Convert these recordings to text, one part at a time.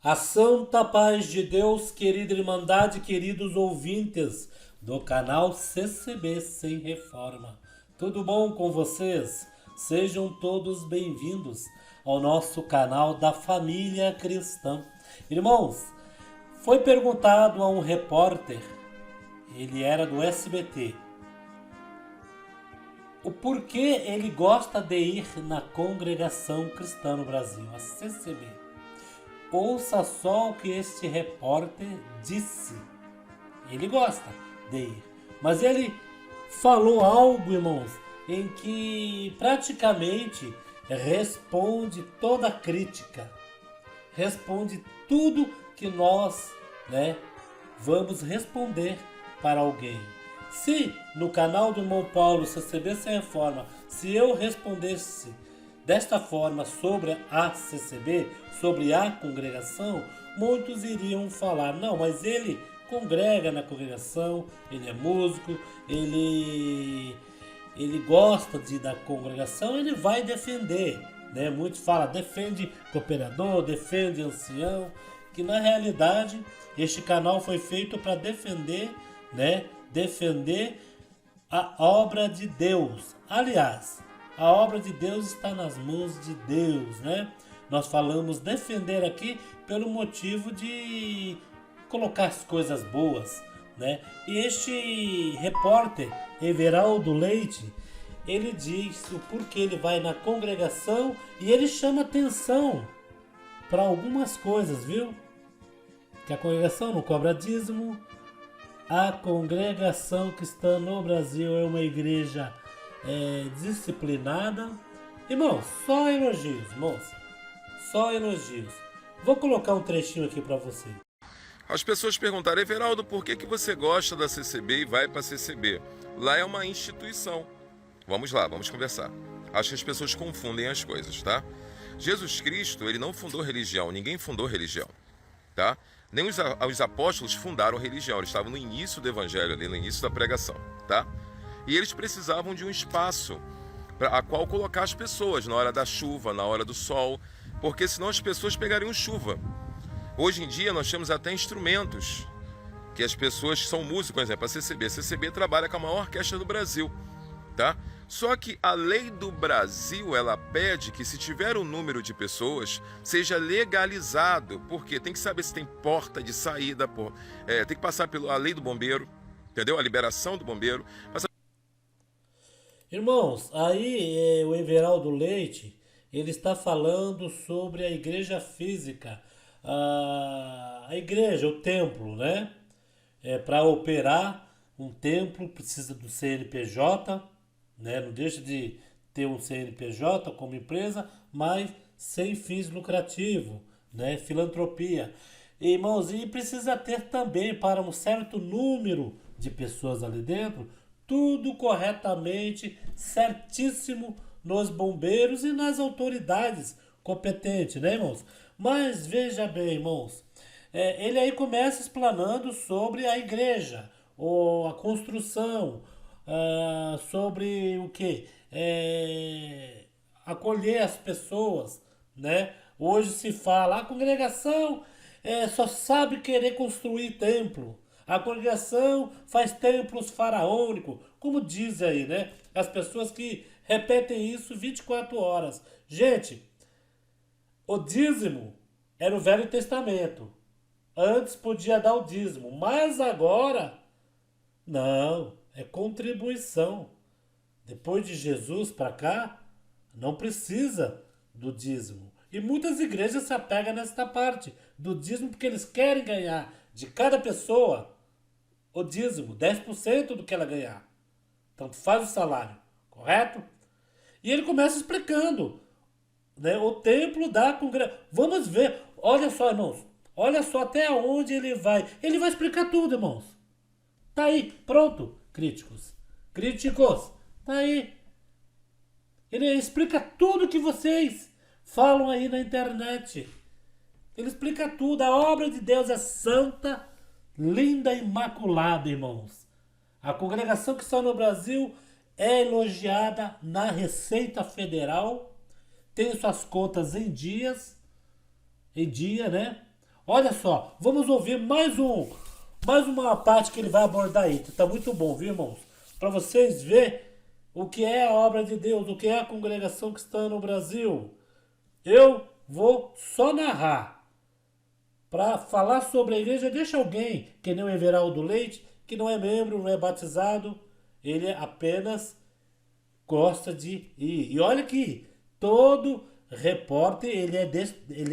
A santa paz de Deus, querida Irmandade, queridos ouvintes do canal CCB Sem Reforma. Tudo bom com vocês? Sejam todos bem-vindos ao nosso canal da família cristã. Irmãos, foi perguntado a um repórter, ele era do SBT, o porquê ele gosta de ir na congregação cristã no Brasil, a CCB. Ouça só o que este repórter disse. Ele gosta de ir, mas ele falou algo, irmãos, em que praticamente responde toda crítica, responde tudo que nós, vamos responder para alguém. Se no canal do irmão Paulo CCB Sem Reforma, se eu respondesse desta forma sobre a CCB, sobre a congregação, muitos iriam falar, não, mas ele congrega na congregação, ele é músico, ele gosta da congregação, ele vai defender, né? Muitos falam, defende cooperador, defende ancião, que na realidade este canal foi feito para defender, defender a obra de Deus. Aliás, a obra de Deus está nas mãos de Deus, né? Nós falamos defender aqui pelo motivo de colocar as coisas boas, né? E este repórter, Everaldo Leite, ele diz o porquê ele vai na congregação e ele chama atenção para algumas coisas, viu? Que a congregação não cobra dízimo, a congregação cristã no Brasil é uma igreja disciplinada. Irmãos, só elogios, irmãos. Só elogios. Vou colocar um trechinho aqui para você. As pessoas perguntaram, Everaldo, por que você gosta da CCB e vai para a CCB? Lá é uma instituição. Vamos lá, vamos conversar. Acho que as pessoas confundem as coisas, tá? Jesus Cristo, ele não fundou religião, ninguém fundou religião, tá? Nem os apóstolos fundaram religião, eles estavam no início do evangelho, ali no início da pregação, tá? E eles precisavam de um espaço a qual colocar as pessoas na hora da chuva, na hora do sol, porque senão as pessoas pegariam chuva. Hoje em dia nós temos até instrumentos que as pessoas são músicos, por exemplo, a CCB. A CCB trabalha com a maior orquestra do Brasil, tá? Só que a lei do Brasil, ela pede que se tiver um número de pessoas, seja legalizado, porque tem que saber se tem porta de saída, tem que passar pela lei do bombeiro, entendeu? A liberação do bombeiro. Irmãos, aí o Everaldo Leite, ele está falando sobre a igreja física, a igreja, o templo, né? Para operar um templo precisa do CNPJ, né? Não deixa de ter um CNPJ como empresa, mas sem fins lucrativos, né? Filantropia. Irmãos, e precisa ter também para um certo número de pessoas ali dentro, tudo corretamente, certíssimo nos bombeiros e nas autoridades competentes, né, irmãos? Mas veja bem, irmãos, ele aí começa explanando sobre a igreja, ou a construção, sobre o que? Acolher as pessoas, né? Hoje se fala, a congregação só sabe querer construir templo. A congregação faz templos faraônicos, como diz aí, né? As pessoas que repetem isso 24 horas. Gente, o dízimo era o Velho Testamento. Antes podia dar o dízimo, mas agora não, é contribuição. Depois de Jesus para cá, não precisa do dízimo. E muitas igrejas se apegam nesta parte do dízimo porque eles querem ganhar de cada pessoa o dízimo, 10% do que ela ganhar. Tanto faz o salário, correto? E ele começa explicando, né, o templo da congregação. Vamos ver, olha só, irmãos, olha só até onde ele vai. Ele vai explicar tudo, irmãos. Tá aí, pronto, críticos. Críticos, tá aí. Ele explica tudo que vocês falam aí na internet. Ele explica tudo. A obra de Deus é santa, linda e imaculada, irmãos. A congregação que está no Brasil é elogiada na Receita Federal, tem suas contas em dia, né? Olha só, vamos ouvir mais uma parte que ele vai abordar aí. Tá muito bom, viu, irmãos? Para vocês verem o que é a obra de Deus, o que é a congregação cristã no Brasil. Eu vou só narrar. Para falar sobre a igreja, deixa alguém, que nem o Everaldo Leite, que não é membro, não é batizado, ele apenas gosta de ir. E olha que todo repórter, ele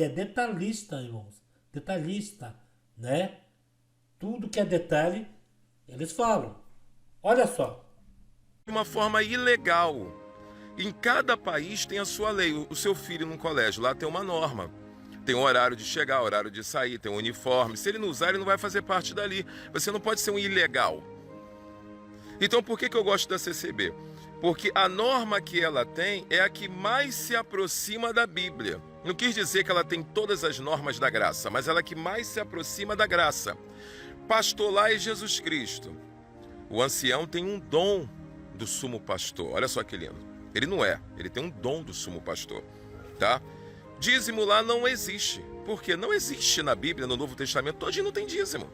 é detalhista, irmãos. Detalhista, né? Tudo que é detalhe, eles falam. Olha só. De uma forma ilegal. Em cada país tem a sua lei. O seu filho no colégio, lá tem uma norma. Tem um horário de chegar, horário de sair, tem um uniforme. Se ele não usar, ele não vai fazer parte dali. Você não pode ser um ilegal. Então, por que eu gosto da CCB? Porque a norma que ela tem é a que mais se aproxima da Bíblia. Não quis dizer que ela tem todas as normas da graça, mas ela é que mais se aproxima da graça. Pastor lá é Jesus Cristo. O ancião tem um dom do sumo pastor. Olha só que lindo. Ele não é, ele tem um dom do sumo pastor, tá? Dízimo lá não existe. Por quê? Não existe na Bíblia, no Novo Testamento, todinho não tem dízimo.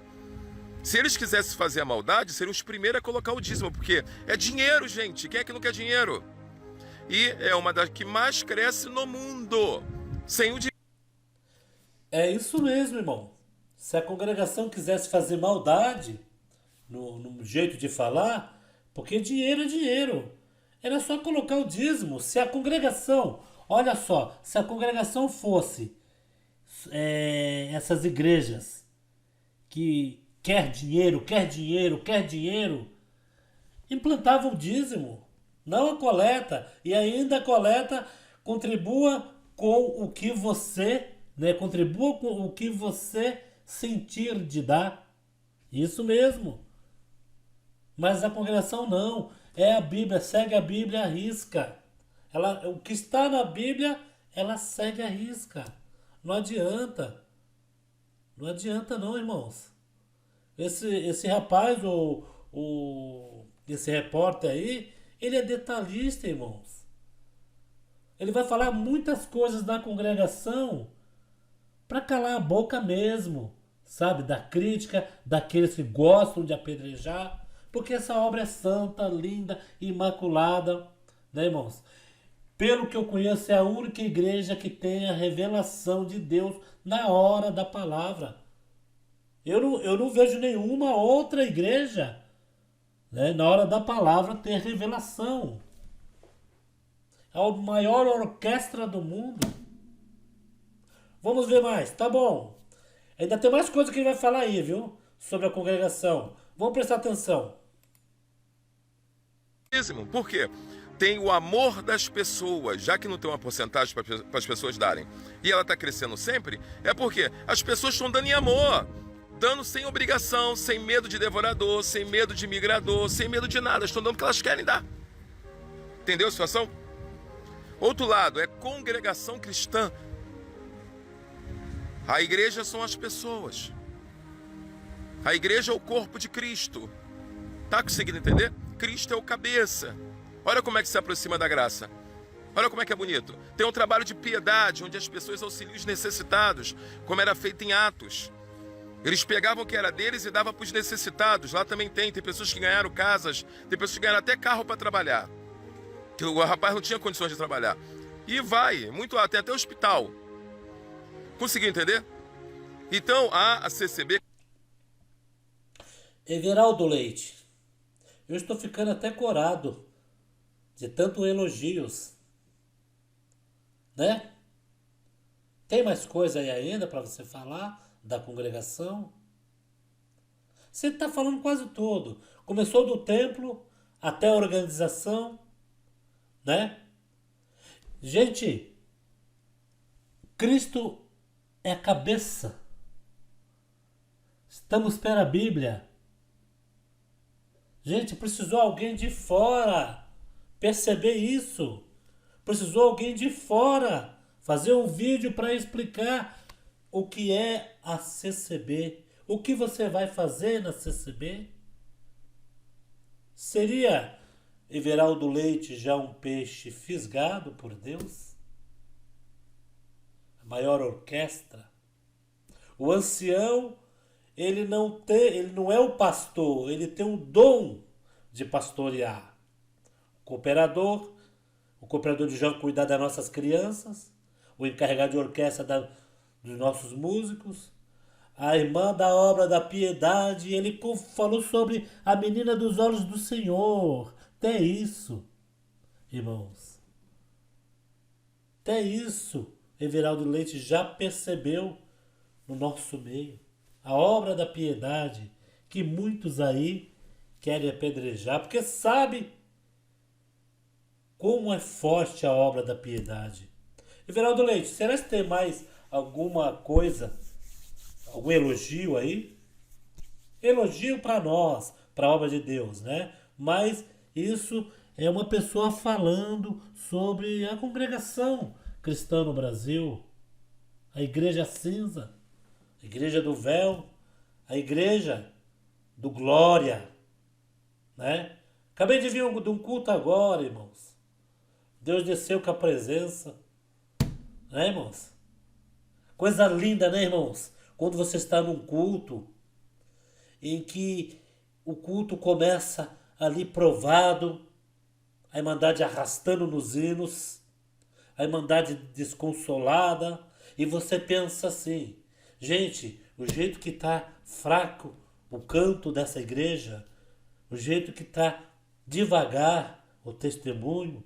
Se eles quisessem fazer a maldade, seriam os primeiros a colocar o dízimo, porque é dinheiro, gente. Quem é que não quer dinheiro? E é uma das que mais cresce no mundo. Sem o dinheiro. É isso mesmo, irmão. Se a congregação quisesse fazer maldade no jeito de falar, porque dinheiro é dinheiro. Era só colocar o dízimo. Se a congregação, olha só, se a congregação fosse essas igrejas que quer dinheiro, quer dinheiro, quer dinheiro, implantava o dízimo, não a coleta. E ainda a coleta contribua com o que você, né, contribua com o que você sentir de dar. Isso mesmo. Mas a congregação não. É a Bíblia, segue a Bíblia à risca. O que está na Bíblia, ela segue à risca. Não adianta. Não adianta não, irmãos. Esse rapaz, esse repórter aí, ele é detalhista, irmãos. Ele vai falar muitas coisas da congregação para calar a boca mesmo, sabe? Da crítica, daqueles que gostam de apedrejar, porque essa obra é santa, linda, imaculada, né, irmãos? Pelo que eu conheço, é a única igreja que tem a revelação de Deus na hora da palavra. Eu não vejo nenhuma outra igreja, né, na hora da palavra ter revelação. É a maior orquestra do mundo. Vamos ver mais, tá bom. Ainda tem mais coisa que ele vai falar aí, viu? Sobre a congregação. Vamos prestar atenção. Por quê? Tem o amor das pessoas, já que não tem uma porcentagem para as pessoas darem. E ela está crescendo sempre, é porque as pessoas estão dando em amor. Dando sem obrigação, sem medo de devorador, sem medo de migrador, sem medo de nada. Estão dando o que elas querem dar. Entendeu a situação? Outro lado, é congregação cristã. A igreja são as pessoas. A igreja é o corpo de Cristo. Tá conseguindo entender? Cristo é o cabeça. Olha como é que se aproxima da graça. Olha como é que é bonito. Tem um trabalho de piedade, onde as pessoas auxiliam os necessitados, como era feito em Atos. Eles pegavam o que era deles e davam para os necessitados. Lá também tem pessoas que ganharam casas, tem pessoas que ganharam até carro para trabalhar. Que o rapaz não tinha condições de trabalhar. E vai, muito lá, tem até hospital. Conseguiu entender? Então, a CCB... Everaldo Leite, eu estou ficando até corado de tanto elogios, né? Tem mais coisa aí ainda para você falar da congregação? Você está falando quase tudo. Começou do templo até a organização, né? Gente, Cristo é a cabeça. Estamos pela Bíblia. Gente, precisou alguém de fora perceber isso. Precisou alguém de fora fazer um vídeo para explicar o que é a CCB. O que você vai fazer na CCB? Seria Everaldo Leite já um peixe fisgado por Deus? A maior orquestra? O ancião, ele não é o pastor, ele tem um dom de pastorear. O cooperador de jovem cuidar das nossas crianças, o encarregado de orquestra dos nossos músicos, a irmã da obra da piedade, ele falou sobre a menina dos olhos do Senhor. Até isso, irmãos. Até isso, Everaldo Leite já percebeu no nosso meio. A obra da piedade, que muitos aí querem apedrejar, porque sabe como é forte a obra da piedade. Everaldo Leite, será que tem mais alguma coisa, algum elogio aí? Elogio para nós, para a obra de Deus, né? Mas isso é uma pessoa falando sobre a congregação cristã no Brasil, a igreja cinza, a igreja do véu, a igreja do glória, né? Acabei de vir de um culto agora, irmãos. Deus desceu com a presença, né, irmãos? Coisa linda, né, irmãos? Quando você está num culto em que o culto começa ali provado, a irmandade arrastando nos hinos, a irmandade desconsolada, e você pensa assim, gente, o jeito que está fraco o canto dessa igreja, o jeito que está devagar o testemunho,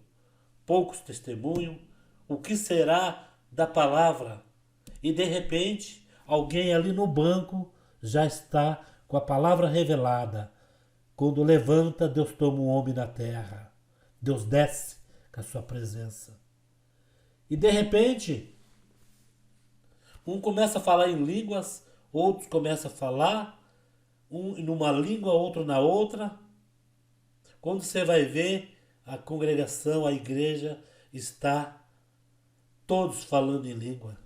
poucos testemunham, o que será da palavra? E de repente, alguém ali no banco já está com a palavra revelada. Quando levanta, Deus toma um homem na terra. Deus desce com a sua presença. E de repente, um começa a falar em línguas, outros começam a falar, um numa língua, outro na outra. Quando você vai ver, a congregação, a igreja está todos falando em língua.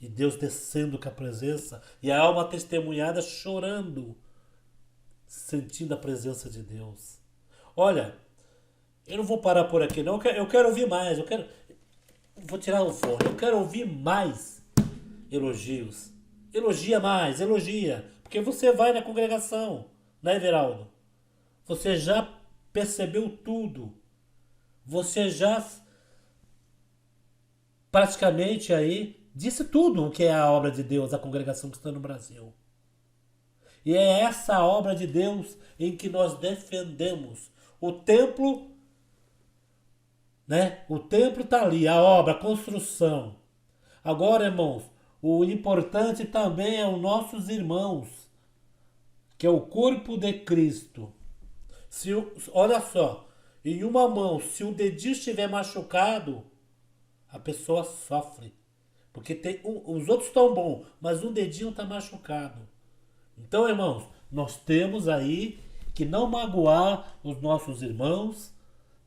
E Deus descendo com a presença, e a alma testemunhada chorando, sentindo a presença de Deus. Olha, eu não vou parar por aqui não, eu quero ouvir mais, vou tirar o fone, eu quero ouvir mais elogios. Elogia mais, elogia, porque você vai na congregação, né, Everaldo? Você já percebeu tudo, você já praticamente aí disse tudo o que é a obra de Deus, a congregação cristã no Brasil. E é essa obra de Deus em que nós defendemos. O templo, né? O templo está ali, a obra, a construção. Agora, irmãos, o importante também é os nossos irmãos, que é o corpo de Cristo. Olha só, em uma mão, se o dedinho estiver machucado, a pessoa sofre. Porque os outros estão bons, mas um dedinho está machucado. Então, irmãos, nós temos aí que não magoar os nossos irmãos,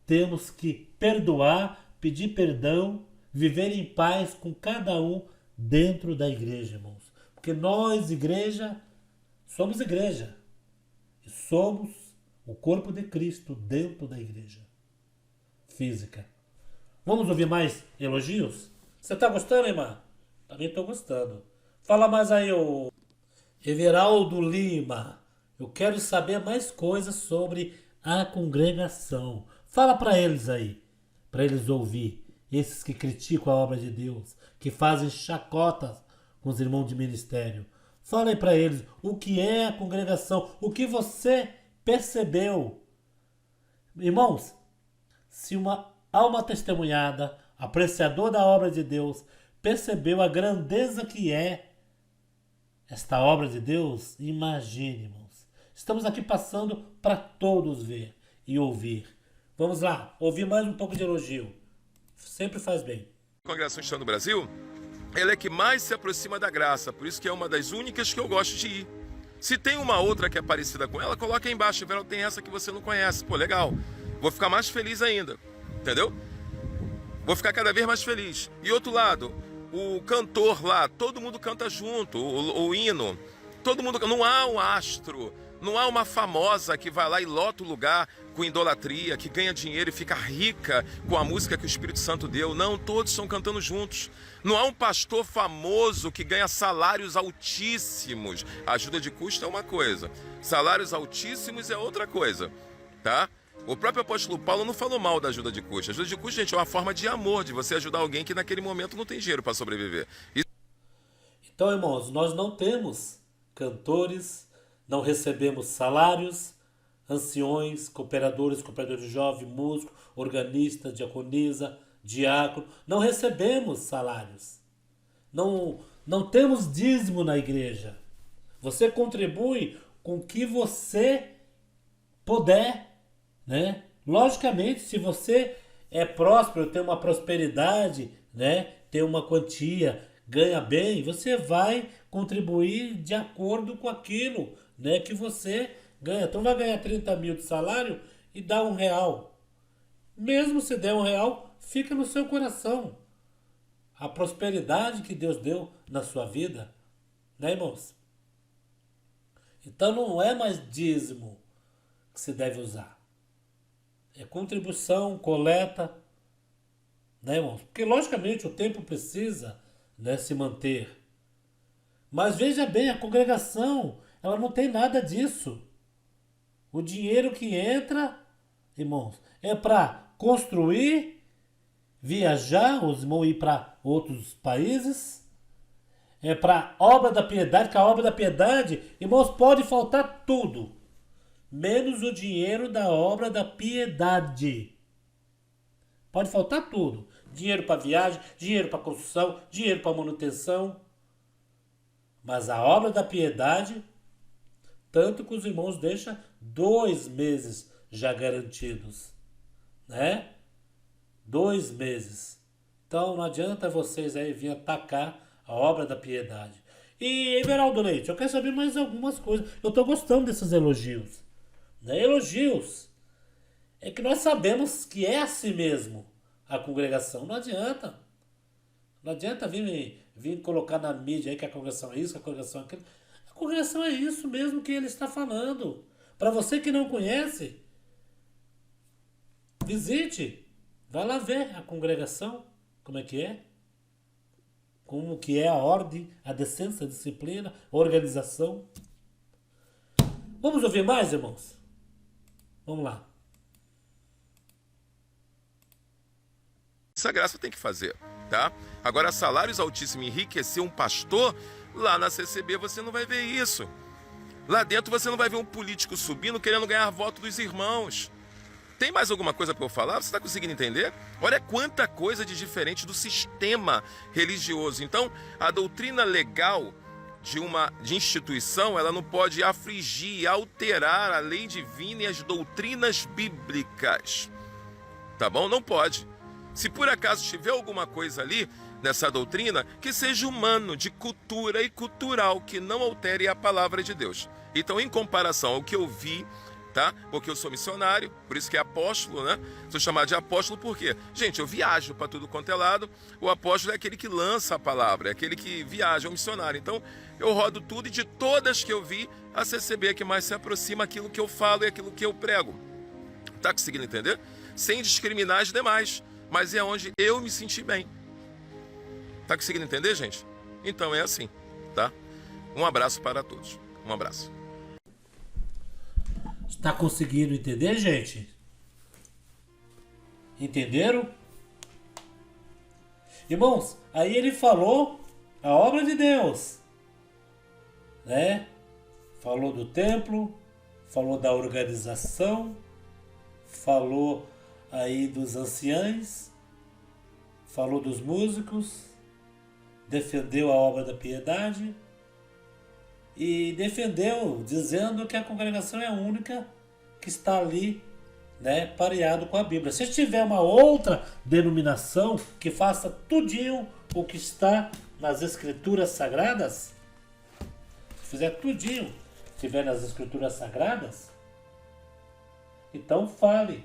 temos que perdoar, pedir perdão, viver em paz com cada um dentro da igreja, irmãos. Porque nós, igreja, somos igreja. E somos o corpo de Cristo dentro da igreja física. Vamos ouvir mais elogios? Você está gostando, irmã? Também estou gostando. Fala mais aí, ô Everaldo Lima. Eu quero saber mais coisas sobre a congregação. Fala para eles aí, para eles ouvir. Esses que criticam a obra de Deus, que fazem chacotas com os irmãos de ministério. Fala aí para eles o que é a congregação, o que você percebeu. Irmãos, se uma alma testemunhada, apreciador da obra de Deus, percebeu a grandeza que é esta obra de Deus, imagine, irmãos. Estamos aqui passando para todos ver e ouvir. Vamos lá, ouvir mais um pouco de elogio. Sempre faz bem. A congregação cristã no Brasil, ela é que mais se aproxima da graça, por isso que é uma das únicas que eu gosto de ir. Se tem uma outra que é parecida com ela, coloca aí embaixo. Tem essa que você não conhece. Pô, legal. Vou ficar mais feliz ainda. Entendeu? Vou ficar cada vez mais feliz. E outro lado, o cantor lá, todo mundo canta junto, o hino. Todo mundo, não há um astro Não há uma famosa que vai lá e lota o lugar com idolatria, que ganha dinheiro e fica rica com a música que o Espírito Santo deu. Não, todos estão cantando juntos. Não há um pastor famoso que ganha salários altíssimos. A ajuda de custo é uma coisa, salários altíssimos é outra coisa, tá? O próprio apóstolo Paulo não falou mal da ajuda de custo. A ajuda de custo, gente, é uma forma de amor, de você ajudar alguém que naquele momento não tem dinheiro para sobreviver. Então, irmãos, nós não temos cantores, não recebemos salários, anciões, cooperadores de jovem, músico, organista, diaconisa, diácono. Não recebemos salários. Não temos dízimo na igreja. Você contribui com o que você puder, né? Logicamente, se você é próspero, tem uma prosperidade, né? Tem uma quantia, ganha bem, você vai contribuir de acordo com aquilo, né, que você ganha. Então vai ganhar 30 mil de salário e dá R$1. Mesmo se der R$1, fica no seu coração. A prosperidade que Deus deu na sua vida, né, irmãos? Então não é mais dízimo que se deve usar. É contribuição, coleta, né, irmãos? Porque logicamente o templo precisa, né, se manter. Mas veja bem, a congregação, ela não tem nada disso. O dinheiro que entra, irmãos, é para construir, viajar, os irmãos ir para outros países. É para obra da piedade, que a obra da piedade, irmãos, pode faltar tudo, menos o dinheiro da obra da piedade. Pode faltar tudo. Dinheiro para viagem, dinheiro para construção, dinheiro para manutenção. Mas a obra da piedade, tanto que os irmãos deixam 2 meses já garantidos, né? 2 meses. Então não adianta vocês aí vir atacar a obra da piedade. E Everaldo Leite, eu quero saber mais algumas coisas. Eu estou gostando desses elogios, né? Elogios. É que nós sabemos que é assim mesmo a congregação. Não adianta. Não adianta vir colocar na mídia aí que a congregação é isso, que a congregação é aquilo. A congregação é isso mesmo que ele está falando. Para você que não conhece, visite. Vai lá ver a congregação, como é que é. Como que é a ordem, a decência, a disciplina, a organização. Vamos ouvir mais, irmãos? Vamos lá. Essa graça tem que fazer, tá? Agora, salários altíssimos, enriquecer um pastor, lá na CCB você não vai ver isso. Lá dentro você não vai ver um político subindo querendo ganhar voto dos irmãos. Tem mais alguma coisa para eu falar? Você está conseguindo entender? Olha quanta coisa de diferente do sistema religioso. Então, a doutrina legal de instituição, ela não pode afligir e alterar a lei divina e as doutrinas bíblicas. Tá bom? Não pode. Se por acaso tiver alguma coisa ali nessa doutrina, que seja humano, de cultura e cultural, que não altere a palavra de Deus. Então, em comparação ao que eu vi, tá? Porque eu sou missionário, por isso que é apóstolo, né? Sou chamado de apóstolo por quê? Gente, eu viajo para tudo quanto é lado. O apóstolo é aquele que lança a palavra, é aquele que viaja, é um missionário. Então, eu rodo tudo e de todas que eu vi, a CCB é que mais se aproxima aquilo que eu falo e aquilo que eu prego. Tá conseguindo entender? Sem discriminar as demais. Mas é onde eu me senti bem. Tá conseguindo entender, gente? Então é assim, tá? Um abraço para todos. Um abraço. Está conseguindo entender, gente? Entenderam? Irmãos, aí ele falou a obra de Deus, né? Falou do templo, falou da organização, falou aí dos anciães, falou dos músicos, defendeu a obra da piedade e defendeu dizendo que a congregação é a única que está ali, né, pareado com a Bíblia. Se tiver uma outra denominação que faça tudinho o que está nas Escrituras Sagradas, se fizer tudinho que estiver nas Escrituras Sagradas, então fale.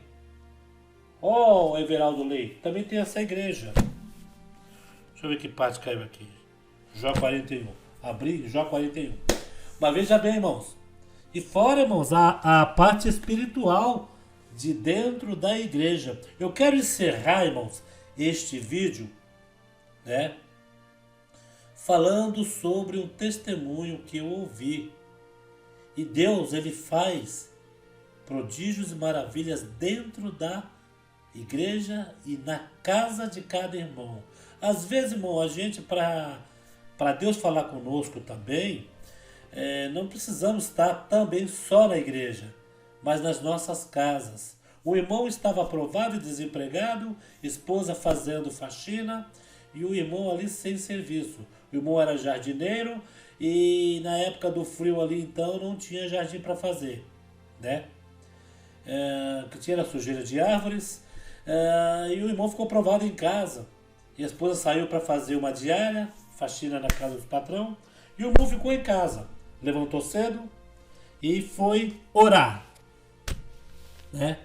Oh, Everaldo Leite, também tem essa igreja. Deixa eu ver que parte caiu aqui. Jó 41. Abri Jó 41. Mas veja bem, irmãos. E fora, irmãos, a parte espiritual de dentro da igreja. Eu quero encerrar, irmãos, este vídeo, né, falando sobre um testemunho que eu ouvi. E Deus, ele faz prodígios e maravilhas dentro da igreja e na casa de cada irmão. Às vezes, irmão, a gente, para Deus falar conosco também, não precisamos estar também só na igreja, mas nas nossas casas. O irmão estava aprovado e desempregado, esposa fazendo faxina e o irmão ali sem serviço. O irmão era jardineiro e na época do frio ali então não tinha jardim para fazer, né? Que tinha sujeira de árvores, e o irmão ficou aprovado em casa. E a esposa saiu para fazer uma diária, faxina na casa do patrão, e o irmão ficou em casa. Levantou cedo e foi orar, né?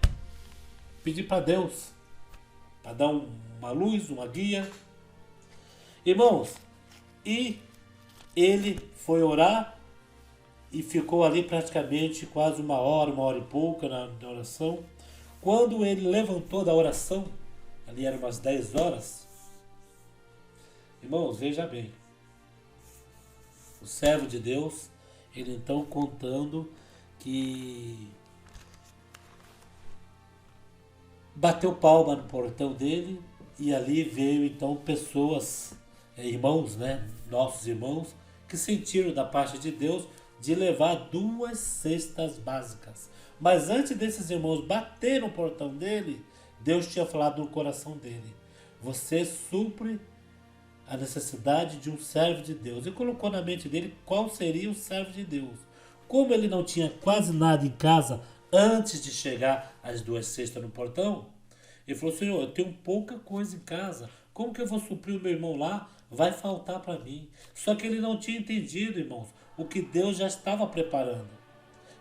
Pedir para Deus, para dar uma luz, uma guia. Irmãos, e ele foi orar e ficou ali praticamente quase uma hora e pouca na oração. Quando ele levantou da oração, ali eram umas 10 horas, irmãos, veja bem, o servo de Deus, ele então contando que bateu palma no portão dele e ali veio então pessoas, irmãos, né, nossos irmãos, que sentiram da parte de Deus de levar 2 cestas básicas. Mas antes desses irmãos baterem no portão dele, Deus tinha falado no coração dele: você supre a necessidade de um servo de Deus. E colocou na mente dele qual seria o servo de Deus. Como ele não tinha quase nada em casa antes de chegar as 2 cestas no portão, ele falou: Senhor, eu tenho pouca coisa em casa. Como que eu vou suprir o meu irmão lá? Vai faltar para mim. Só que ele não tinha entendido, irmãos, o que Deus já estava preparando.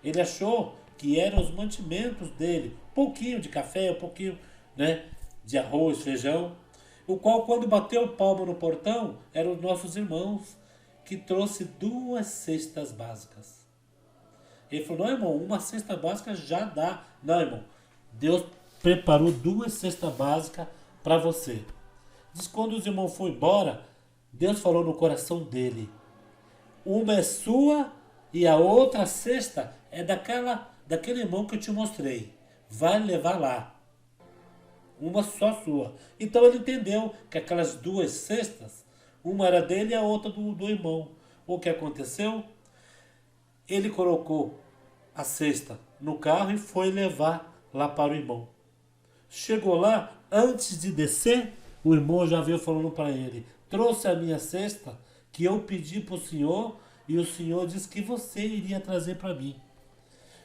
Ele achou que eram os mantimentos dele. Um pouquinho de café, um pouquinho, né, de arroz, feijão. O qual, quando bateu palma no portão, eram os nossos irmãos, que trouxe 2 cestas básicas. Ele falou: não, irmão, uma cesta básica já dá. Não, irmão, Deus preparou 2 cestas básicas para você. Diz que quando os irmãos foram embora, Deus falou no coração dele: uma é sua e a outra cesta é daquele irmão que eu te mostrei. Vai levar lá. Uma só sua. Então ele entendeu que aquelas 2 cestas, uma era dele e a outra do irmão. O que aconteceu? Ele colocou a cesta no carro e foi levar lá para o irmão. Chegou lá, antes de descer, o irmão já veio falando para ele: trouxe a minha cesta que eu pedi para o senhor e o senhor disse que você iria trazer para mim.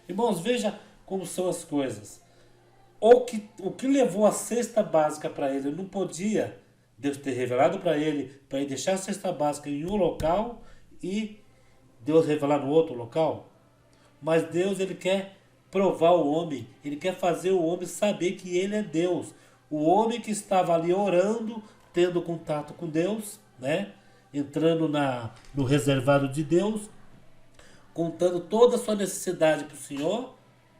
Irmãos, veja como são as coisas. O que levou a cesta básica para ele não podia Deus ter revelado para ele deixar a cesta básica em um local e Deus revelar no outro local. Mas Deus, ele quer provar o homem, ele quer fazer o homem saber que ele é Deus. O homem que estava ali orando, tendo contato com Deus, né? Entrando no reservado de Deus, contando toda a sua necessidade para o Senhor,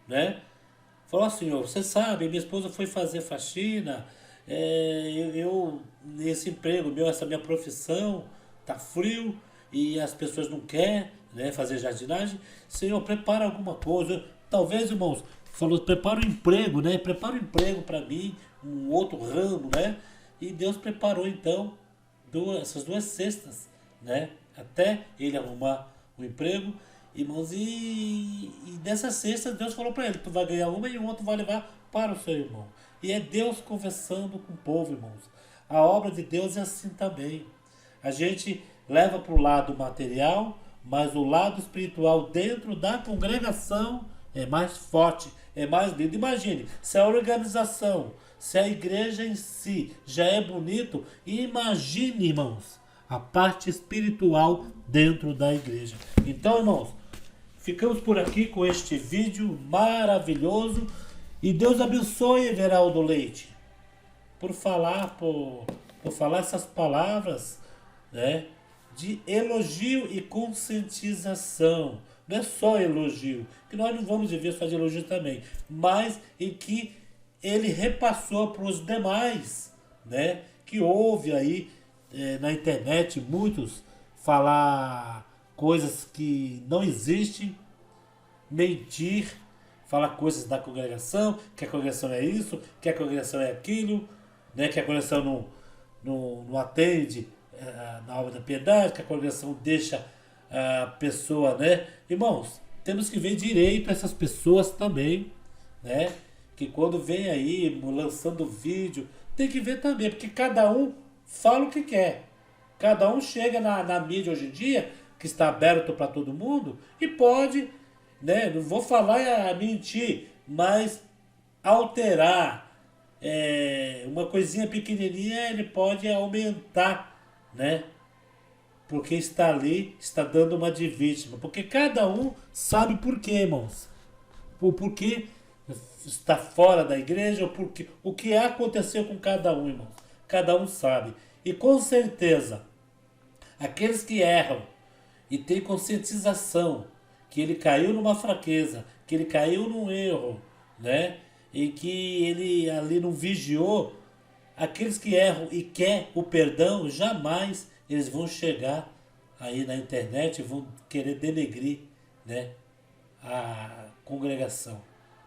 né? Falou: Senhor, você sabe, minha esposa foi fazer faxina, esse emprego meu, essa minha profissão, tá frio e as pessoas não querem, né, fazer jardinagem. Senhor, prepara alguma coisa. Talvez, irmãos, falou: prepara um emprego, né? Prepara um emprego para mim, um outro ramo, né? E Deus preparou então essas 2 cestas, né? Até ele arrumar um emprego. Irmãos, e dessas cestas Deus falou para ele: tu vai ganhar uma e o outro vai levar para o seu irmão. E é Deus conversando com o povo, irmãos. A obra de Deus é assim também. A gente leva para o lado material, mas o lado espiritual dentro da congregação é mais forte, é mais lindo. Imagine, se a organização, se a igreja em si já é bonito, imagine, irmãos, a parte espiritual dentro da igreja. Então, irmãos, ficamos por aqui com este vídeo maravilhoso. E Deus abençoe Everaldo Leite por falar essas palavras, né, de elogio e conscientização. não é só elogio, que nós não vamos viver só de elogio também, mas em que ele repassou para os demais, né? Que houve aí na internet muitos falar coisas que não existem, mentir, falar coisas da congregação, que a congregação é isso, que a congregação é aquilo, né? Que a congregação não atende na obra da piedade, que a congregação deixa a pessoa, né? Irmãos, temos que ver direito essas pessoas também, né? Que quando vem aí lançando vídeo, tem que ver também, porque cada um fala o que quer. Cada um chega na mídia hoje em dia, que está aberto para todo mundo, e pode, né? Não vou falar a mentir, mas alterar. Uma coisinha pequenininha ele pode aumentar, né? Porque está ali, está dando uma de vítima. Porque cada um sabe por quê, irmãos. O porquê está fora da igreja, o que aconteceu com cada um, irmãos. Cada um sabe. E com certeza, aqueles que erram e têm conscientização que ele caiu numa fraqueza, que ele caiu num erro, né? E que ele ali não vigiou, aqueles que erram e quer o perdão, jamais eles vão chegar aí na internet e vão querer denegrir, né, a congregação.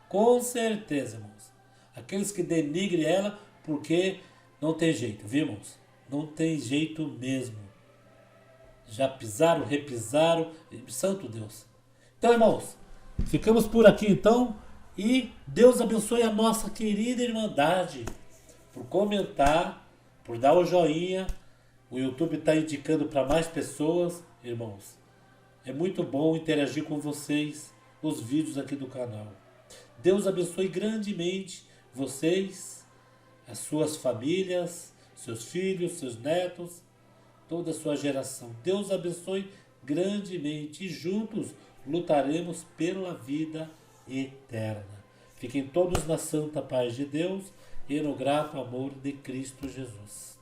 Com certeza, irmãos. Aqueles que denigrem ela porque não tem jeito, viu, irmãos? Não tem jeito mesmo. Já pisaram, repisaram, santo Deus. Então, irmãos, ficamos por aqui então. E Deus abençoe a nossa querida Irmandade por comentar, por dar o joinha. O YouTube está indicando para mais pessoas, irmãos. É muito bom interagir com vocês, os vídeos aqui do canal. Deus abençoe grandemente vocês, as suas famílias, seus filhos, seus netos, toda a sua geração. Deus abençoe grandemente e juntos lutaremos pela vida eterna. Fiquem todos na santa paz de Deus e no grato amor de Cristo Jesus.